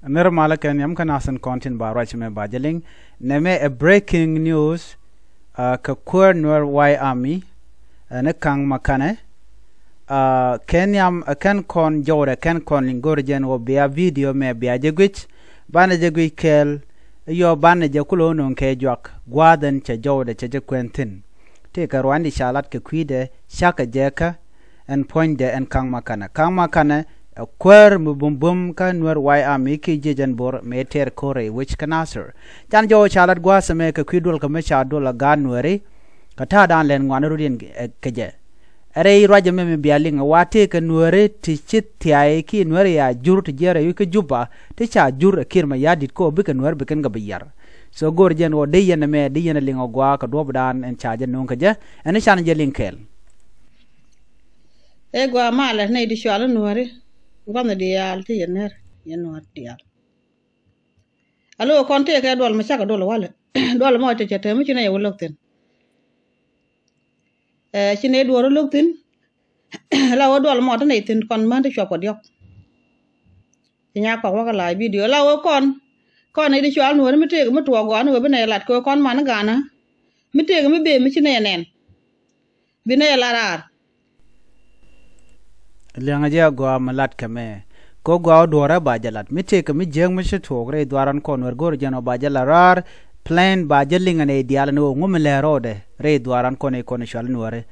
Nirmala ken yam kan asan content barach me bajaling neme a breaking news ka kur nur y army ne kang makane ken yam ken kon jore ken kon lingorjen wo bia video me bia jegwich bana jegwi kel yo bana je kulo non ke jwak gwaden che jode che kwentin te ka rwandi shalat ke kwide shaka jeka en poinde en kang makane kwer mubumbum ka nur y army ki jejen bor meter kore which canasser jan jo chalat gwa same ka kwidul ka me cha dola ganwere ka ta dan len ngwan rudin keje are raje me bialing wate ka nuere ti chit tiai ki nuere ya jur ti jere yu ka juba ti cha jur kirma yadit ko bi ka nuere bi kan ga biyar so gor jen o de yen me de yen lingo gwa ka do dan en cha jen non ka je en chan je linkel e gwa mala ne di shwala nuere ngwana dial ti yener yenwar dial alo konte ka dol ma chaka dol wala dol mo te chete mu chine yo lokten chine do ro lokten la wo dol mo te ne tin kon man te chopo diok nya ko wa la video la wo kon ne di chwal no mi te mu to go no be ne lat ko kon man gana mi te mi be mi chine nen bi ne la rar lianga ja gwa malat kame ko gwa dora bajalat mite ke mi jeng mi chotogre dwaran konwer gor jano bajala rar plan bajalinga ne dial no ngumle rode re dwaran kone shal nuare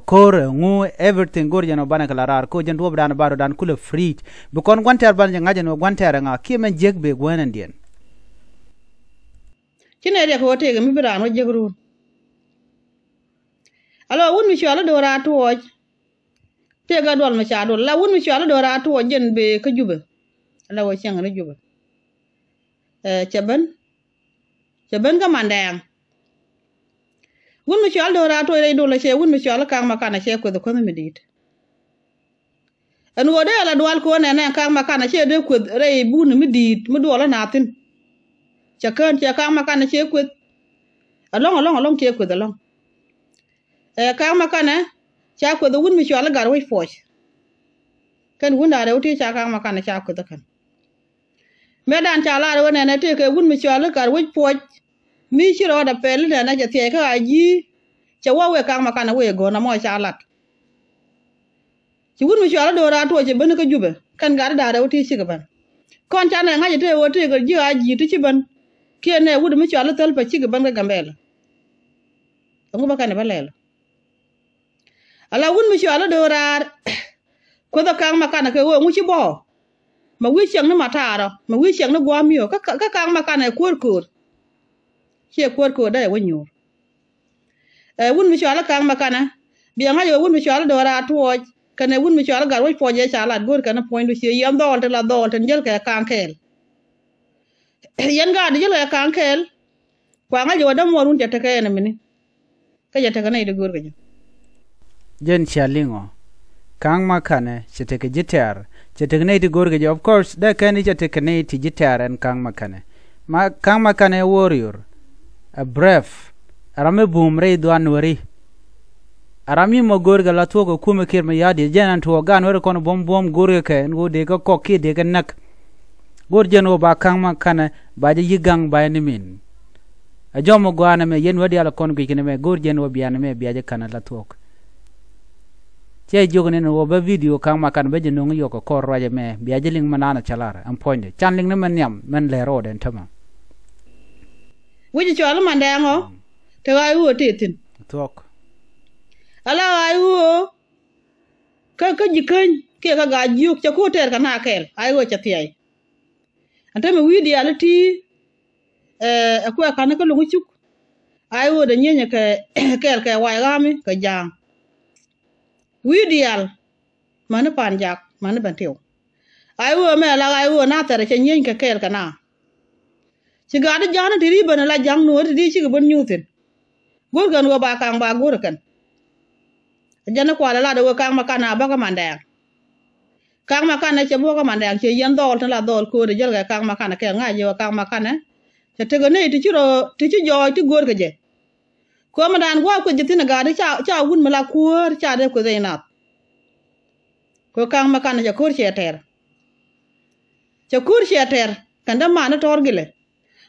kor ngu everything gor jano bana kala rar ko jen dobdan baro dan kula free bu kon gwanter ban nga jano gwanter nga kimen jegbe gwanan dien kine de ko te mi birano jegru alo wun mi shala dora to te ga dol ma cha dol la wun mi shala dora to jen be ka juba la wo chang na juba chaban ka mandang wun mi shala dora to re dol che wun mi shala kang makana che ko ko mi dit an wo de la dwal ko ne kang makana che de ko re bu ni mi dit mi dol na tin cha kan cha kang makana che ko along che ko along kang makana cha ko the wun mi shala gar we foch kan wun da rewti cha kang makana cha ko kan medan cha la ro ne te ke wun mi shala gar we foch mi shiro da pel da na ja te ka aji cha wa we kang makana we go na mo cha lat ci wun mi shala do ra to je ben ka jube kan gar da rewti ci ban kon cha ne ngaje te wo te ga ji aji ti ci ban ke ne wun mi shala tel pa ci ban ga gambel ngo ba kan ba lel ala wun mi shala do rar ko da kang makana ke wo nguchi bo ma wi chang na mataro ma wi chang na gwa miyo ka kang makana kur che kur da wo nyu wun mi shala kang makana bi nga yo wun mi shala do rar to kana wun mi shala gar wo po je shala gor kana point che yam do la do tan jel ka kang kel yan ga de jel ka kang kel kwa nga yo da mo run je ta ka na mini ka je ta kana ide gor ga jen chalingo kang makane chete gitar chete ne ti gorge of course da kan chete ne ti gitar and kang makane warrior a brave arame bumre dwan wari arami mo gorga la to ko kuma kirma yadi jenan to gan wari kono bom gorge ke ngo de ko kokki de kan nak gor jeno ba kang makane ba je yigang ba ni min a jomo gwana me yen wadi ala kono gikine me gor jeno biana me biaje kana la to che jogne no ba video kang makan be jeno yo ko kor raje me biaje ling manana chalara am poinde chanling ne man yam man le ro den tama wuji chola mandango te wa wo tetin tok ala ay wo ka jikan ke ka ga juk cha ko ter kana kel ay wo cha tiai ante me widi ala ti akwa kana ko lungu chuk ay wo de nyenye ke kel ke wa gami ka jang widial mane panjak mane bantew ay wo me la ay wo na tere che nyen ke kel kana ci gadi jana tiri bana la jang no tiri ci ban nyutin gor gan go ba kang ba gor kan jana ko la do kang makana ba ka mandang kang makana che bo ka mandang che yen dol tan la dol ko de jel ga kang makana ke nga je kang makana che te go ne ti ci jo ti gor ga je ko ma dan gwa ko jitina gadi cha wun mala kur cha de ko zainat ko kang makana ja kur che ter kanda mana tor gile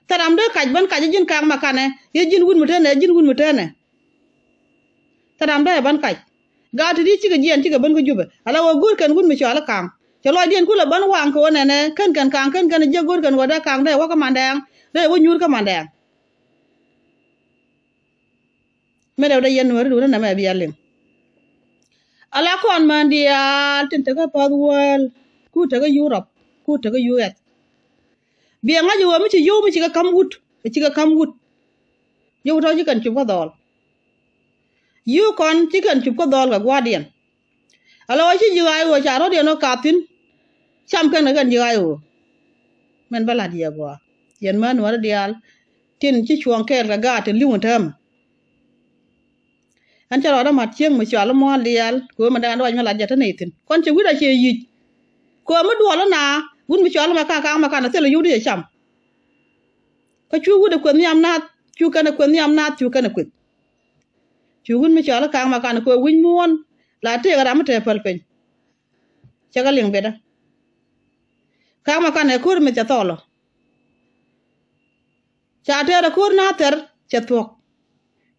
taram de kaj ban kaj jin kang makane ye jin gun mutene taram de ban kaj ga ti di ci ga jien ci ga ban ko jube ala wo gur kan gun mi chala kang ci lo dien ku la ban wang ko ne kan kang kan je gur kan wada kang de wa ka mandang de wo nyur ka mandang me da yen wor du na me bi yalim ala kon mandia tin ta ka padwal ku ta ga Europe ku ta ga US bi nga jo mi ci yow mi ci ga kam wut yow to ci kan ci ko dol yu kon ci kan ci ko dol ga guardian ala wa ci jigai wo cha ro de no katin cham kan ga jigai wo men bala dia go yen man war dial tin ci chuang ker ga te liwon tam an cha ro da mat chieng mi cha lo mo dial ko ma da do ma la ja ta ne tin kon ci wi da che yi ko ma do la na gun mi cha lo ma ka ma kana te lo yu de cham ko chu wu de ko ni am na chu kana ko ni am na chu kana ko chu gun mi cha lo ka ma kana ko win muon la te ga ma te pal pen cha ga ling beda ka ma kana ko mi cha to lo cha te ra ko na ter cha to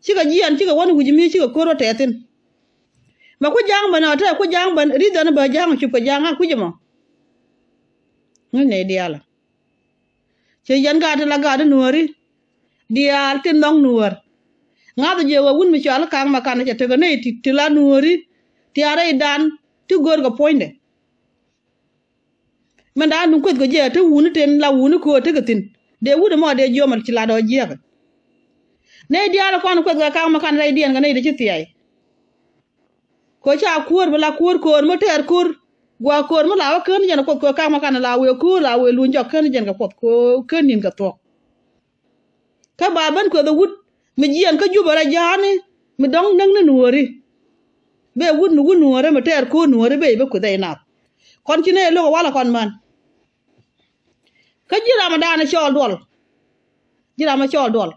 ci ga jian ci ga won wuji mi ci ga ko ro te tin ma ku jang bana ta ku jang ban ri da na ba jang ci ko jang ku jimo ni ne diala ci yan ga ta la ga da nuori dial tin dong nuor nga da je wa wun mi ci ala ka ma kana te ga ne ti la nuori ti ara dan ti gor ga poinde man da nu ko je te wunu ten la wunu ko te ga tin de wude mo de jomal ci la do je ga ne diala kon ko ga ka ma kan ray dien ga ne de ci tiyai ko cha kur bala kur mo ter kur gwa kur mo la wa ken jen ko ka ma kan la we kur la we lu njok ken jen ga pot ko ken nin ga to ka ba ban ko da wut mi jien ka jubara jani mi dong nang na nuori be wut nu nuore mo ter ko nuore be ko dai na kon ci ne lo wala kon man ka jira ma dana chol dol jira ma chol dol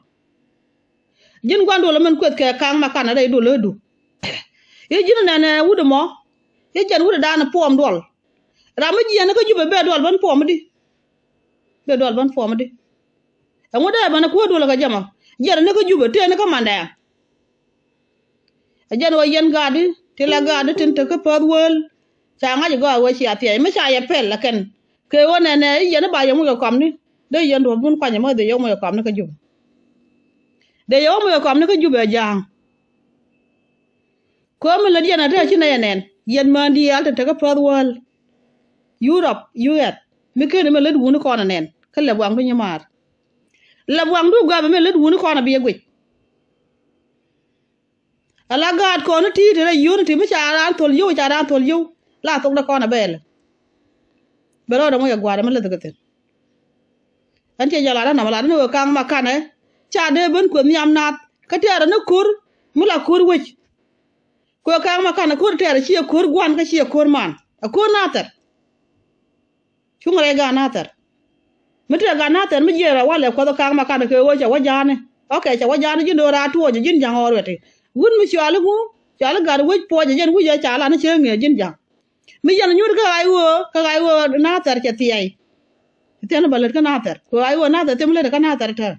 jin gwando la men ko ke kang ma kana dai do le du ye jin na na wudu mo ye jan wudu da na pom dol ra ma ji na ko jube be dol ban pom di be dol ban pom di amu da ban ko do la ga jama jar na ko jube te na ko manda a jan wa yen gadi te la gadi tin te ko pod wol cha nga ji go wa chi ati ma cha ya pel la ken ke wona ne ye na ba ya mu ko kam ni de yen do mun kwa nya ma de yo mo ko kam na ko jube de yo mo ko am ne ko jube jang ko mo la diana ta ci na yenen yen mandi yal ta ka padwal Europe US mi ke me le wunu ko na nen ka le wang du nyamar le wang du ga me le wunu ko na bi gwe ala gad ko na ti te unity mi cha ran tol yo la to da ko na bel bero da mo ya gwa da me le de te an te jala na mala no kang makane cha de ben ko nyam nat ka tera na kur mula kur wich ko ka ma kana kur tera chi kur gwan ka chi kur man a kur natar chungre ga natar mete ga natar mi jera wale ko ka ma kana ko wo cha wajane okay cha wajane ji do ra tuo ji jin jang orwete gun mi chalu gu chalu gar wich po ji jen gu je cha la na che nge jin jang mi jan nyur ka ai wo natar cha tiyai tena balet ka natar ko ai wo natar temle ka natar ta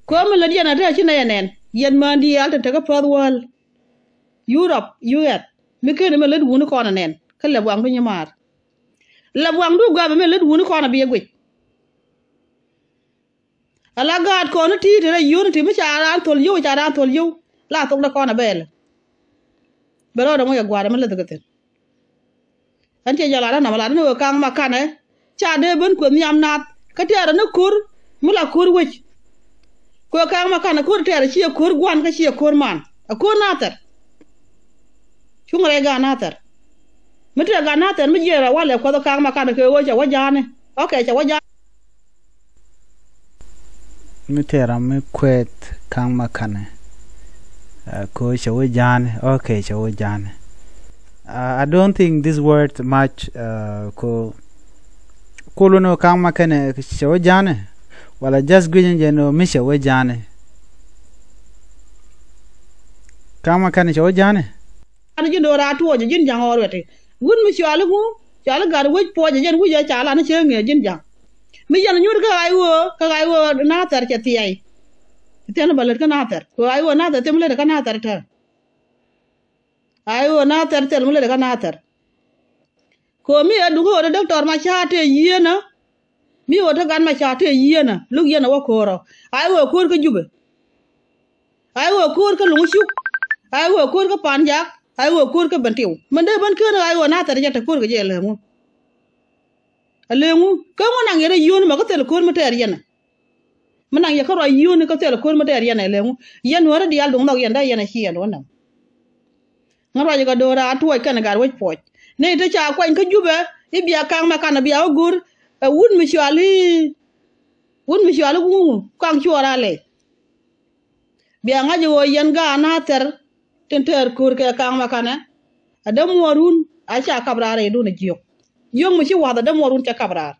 ko mi la diana ta ci na yenen yen mandi yal ta ka padwal Europe US mi ke me le wunu ko na nen ka le wang du nyamar le wang du ga me le wunu ko na bi gwe ala gad ko na ti te unity mi cha ran tol yo la to da ko na bel bero da mo ya gwa da me le de te an ce jala na mala no kang ma kana cha de ben ko nyam nat ka tera na kur mula kur wich ko ka ma kana kur tera chi kur gwan ka chi kur man a kur natar chungre ga natar mitra ga natar mi jera wale ko ka ma kana ke wo cha wajane okay cha wajane mitra mi kwet kang ma kana ko cha wajane okay cha wajane I don't think this word much ko no kang ma kana cha wajane wala just gwin jeno misha wajane kama kan cho jane an ji do ra tuo jin jang orwete gun mi chalu gar wej po jen wu ja chala na che nge jin jang mi yan nyur ka ai wo na tar cha ti ai tiana balet ka na tar ko ai wo na tar temle ka na tar ta ai wo na tar temle ka na tar ko mi adu ko de doctor ma cha te yena mi wo ta gan ma cha te yena lu yena wo koro ai wo kur ka jube ai wo kur ka lungu shuk ai wo kur ka panjak ai wo kur ka bantiu man de ban kana ai wo na tar ja ta kur ka je lengu alengu ka mo nang yere yoni ma ka tel kur ma ter yena manang ya ka ro yoni ka tel kur ma ter yena lengu yen wora di al dung nok yenda yena chi yen wona ngaro ja ka dora atuwa kana gar wo poch ne ta cha kwa ka jube ibia kang ma kana bia ogur wun mi shwali gu kang chora le bia ngaji wo yen ga na ter tenter kur ke kang ma kana adam warun a cha kabrare do na jiyo yong mi chi wa da adam warun cha kabrar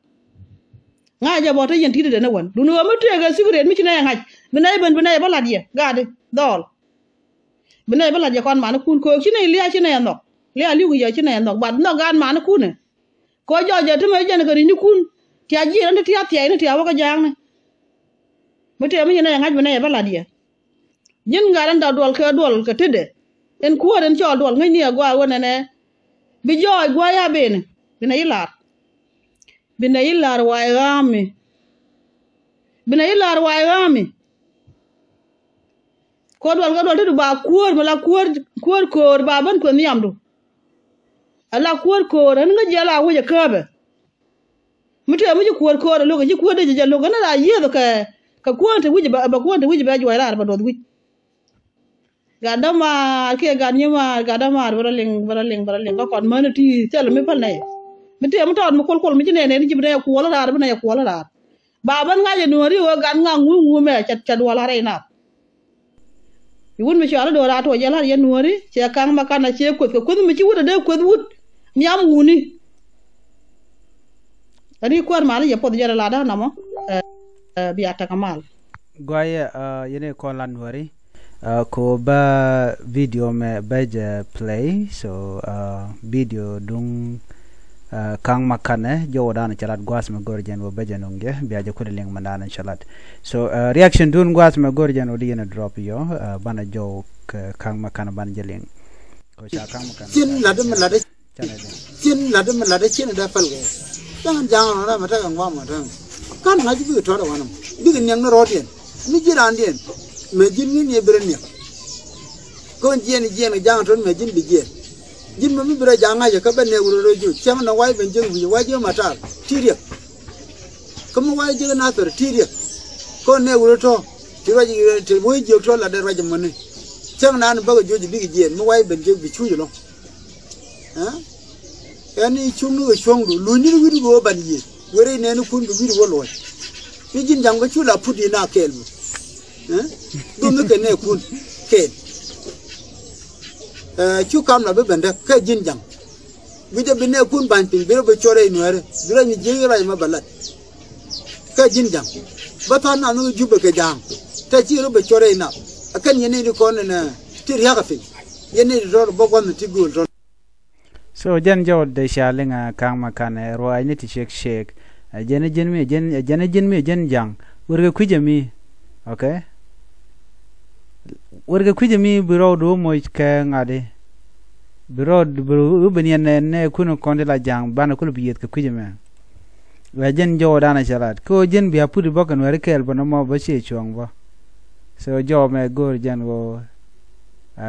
ngaja bo ta yen tide de na wan du no ma tega sigret mi chi na ngaj binay baladiye gade dol binay baladiye kon ma na kun ko chi ne liya chi ne nok liya liu ya chi ne nok bad no gan ma na kun ko joje to me jen ga ri ni kun ti aji ran ti ati ne ti awa ka jang ne mi te mi ne ngaj binay baladiye jen ngaran da dol ka tede en ko den cho dol ngai ni gwa wona ne bi joy gwa ya bene binay lar wa gami ko dol ga dol to ba kuor mala kuor ba ban ko niam do ala kuor an nga jala wo ja kabe mute mu ji kuor lo ga ji kuor de ja lo ga na ye do ka kuor te wuji ba kuor te wuji ba jo ila ba do wuji ga dama ke ga nyima ga dama baraling ko kon man ti tel mi pal nay mute mu ton mu kol mi ji ne ni ji ba ko la dar ba na ko la dar ba ban nga je nori wo gan nga ngu me chat wala reina yun mi shara do rato jala ye nori che kang makana che ko mi ci wuda de ko wud mi am wuni ani ko mal ye pod jara la da namo bi atakamal goye yene ko lan nori ko ba video me baje play so video dung kang makane jodan chalat gwas me gorjen wo bejanunge biaje ko leng mandana chalat so reaction dun gwas me gorjen odi na drop yo bana jo kang makana ban jeleng ko cha kang makana chin la de chin da fal ge jang na ma ta ngwa ma ta kan na ji bi to da wanam bi ga nyang na rodien ni jiran dien me jin ni ne beren ko jien jang ton me jin bi jin ma mi bira janga je ka ben ne wuro roju chama na wai ben jeng bi wai je matar tiriya kuma wai je na tor tiriya ko ne wuro to ti waji te wai je to la de waji mane chama na ba joji bi je mo wai ben je bi chuju lo ha yani chunu shongu lu ni wiri go ban ye wore ne nu kun bi wiri wo lo ni jin jang ko chula pudi na kelbu ha do me ke ne kun kel chu kam la be bende ka jinjang bide bine kun bantin biro be chore inuare biro ni jingira ma balat ka jinjang batan na no jube ke jang ta chi ro be chore ina akan yene ni kon na tir ya gafi yene ro bo gon ti gol ro so jen jo de shalinga kang makane ro ay ni ti shek jene jen jang urge kujami okay warga kujami biro do moy ka ngade biro benian ne kuno konde la jang bana kul biyet ka kujame wajen jo dana chalat ko jen biya pudi bokan wari kel bana mo ba che chong ba so jo me gor jen go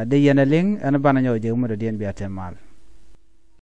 de yana ling ana bana nyo je mo de den biya temal